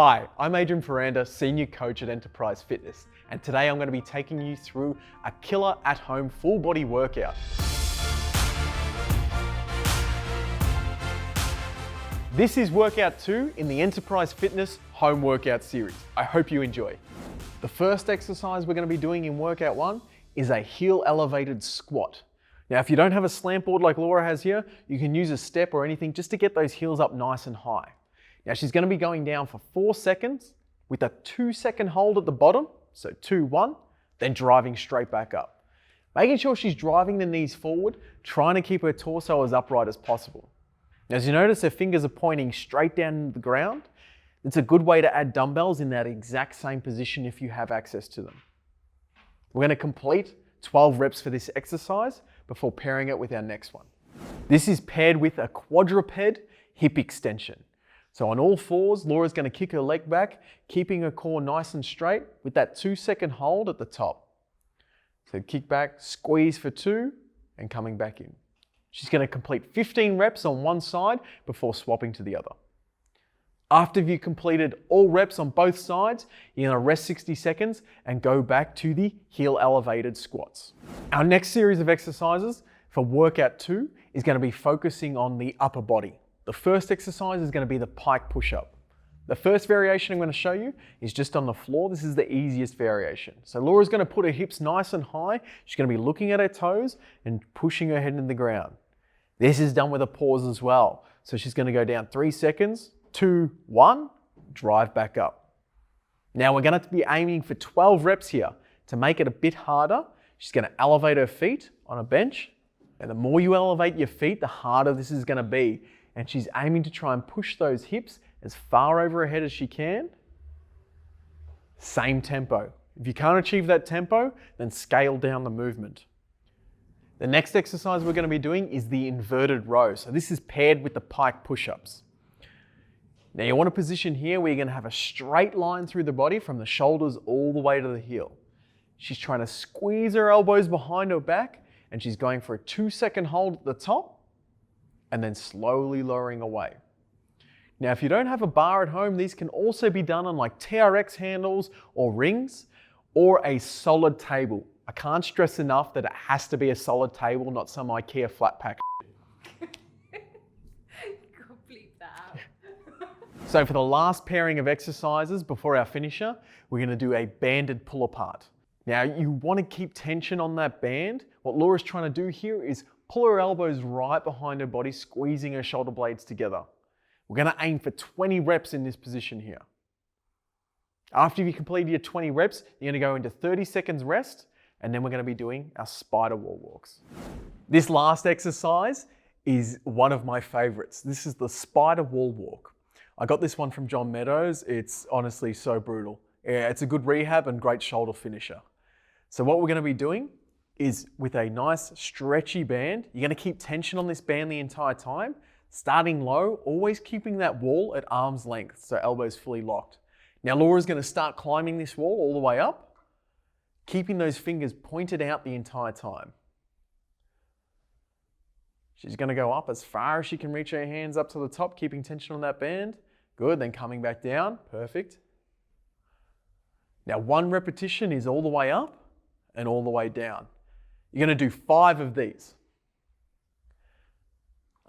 Hi, I'm Adrian Ferranda, Senior Coach at Enterprise Fitness, and today I'm going to be taking you through a killer at-home full body workout. This is workout 2 in the Enterprise Fitness home workout series. I hope you enjoy. The first exercise we're going to be doing in workout 1 is a heel elevated squat. Now, if you don't have a slant board like Laura has here, you can use a step or anything just to get those heels up nice and high. Now she's going to be going down for 4 seconds with a 2-second hold at the bottom. So 2, 1, then driving straight back up. Making sure she's driving the knees forward, trying to keep her torso as upright as possible. Now, as you notice, her fingers are pointing straight down the ground. It's a good way to add dumbbells in that exact same position if you have access to them. We're going to complete 12 reps for this exercise before pairing it with our next one. This is paired with a quadruped hip extension. So on all fours, Laura's going to kick her leg back, keeping her core nice and straight with that 2-second hold at the top. So kick back, squeeze for 2, and coming back in. She's going to complete 15 reps on one side before swapping to the other. After you've completed all reps on both sides, you're going to rest 60 seconds and go back to the heel elevated squats. Our next series of exercises for workout 2 is going to be focusing on the upper body. The first exercise is going to be the Pike Pushup. The first variation I'm going to show you is just on the floor. This is the easiest variation. So Laura's going to put her hips nice and high. She's going to be looking at her toes and pushing her head into the ground. This is done with a pause as well. So she's going to go down 3 seconds, 2, 1, drive back up. Now we're going to be aiming for 12 reps here. To make it a bit harder, she's going to elevate her feet on a bench. And the more you elevate your feet, the harder this is going to be. And she's aiming to try and push those hips as far over her head as she can. Same tempo. If you can't achieve that tempo, then scale down the movement. The next exercise we're going to be doing is the inverted row. So this is paired with the Pike push-ups. Now you want a position here where you're going to have a straight line through the body from the shoulders all the way to the heel. She's trying to squeeze her elbows behind her back, and she's going for a 2-second hold at the top, and then slowly lowering away. Now, if you don't have a bar at home, these can also be done on like TRX handles or rings or a solid table. I can't stress enough that it has to be a solid table, not some IKEA flat pack. Bleep that out. So for the last pairing of exercises before our finisher, we're going to do a banded pull apart. Now, you want to keep tension on that band. What Laura's trying to do here is pull her elbows right behind her body, squeezing her shoulder blades together. We're going to aim for 20 reps in this position here. After you've completed your 20 reps, you're going to go into 30 seconds rest, and then we're going to be doing our spider wall walks. This last exercise is one of my favorites. This is the spider wall walk. I got this one from John Meadows. It's honestly so brutal. Yeah, it's a good rehab and great shoulder finisher. So what we're going to be doing is with a nice stretchy band. You're going to keep tension on this band the entire time, starting low, always keeping that wall at arm's length, so elbows fully locked. Now Laura's going to start climbing this wall all the way up, keeping those fingers pointed out the entire time. She's going to go up as far as she can reach her hands up to the top, keeping tension on that band. Good, then coming back down, perfect. Now 1 repetition is all the way up and all the way down. You're going to do 5 of these.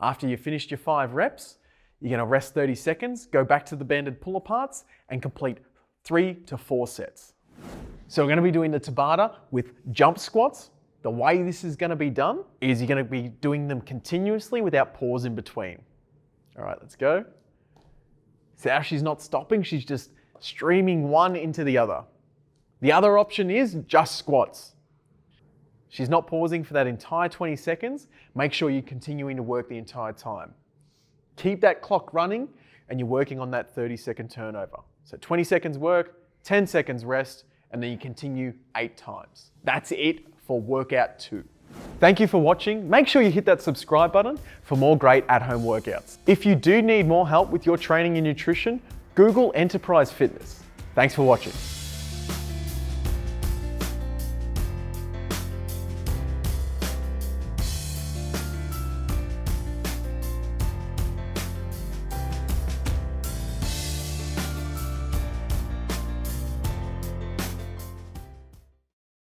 After you've finished your 5 reps, you're going to rest 30 seconds, go back to the banded pull aparts, and complete 3 to 4 sets. So we're going to be doing the Tabata with jump squats. The way this is going to be done is you're going to be doing them continuously without pause in between. All right, let's go. See how she's not stopping? She's just streaming one into the other. The other option is just squats. She's not pausing for that entire 20 seconds. Make sure you're continuing to work the entire time. Keep that clock running and you're working on that 30-second turnover. So 20 seconds work, 10 seconds rest, and then you continue 8 times. That's it for workout 2. Thank you for watching. Make sure you hit that subscribe button for more great at-home workouts. If you do need more help with your training and nutrition, Google Enterprise Fitness. Thanks for watching.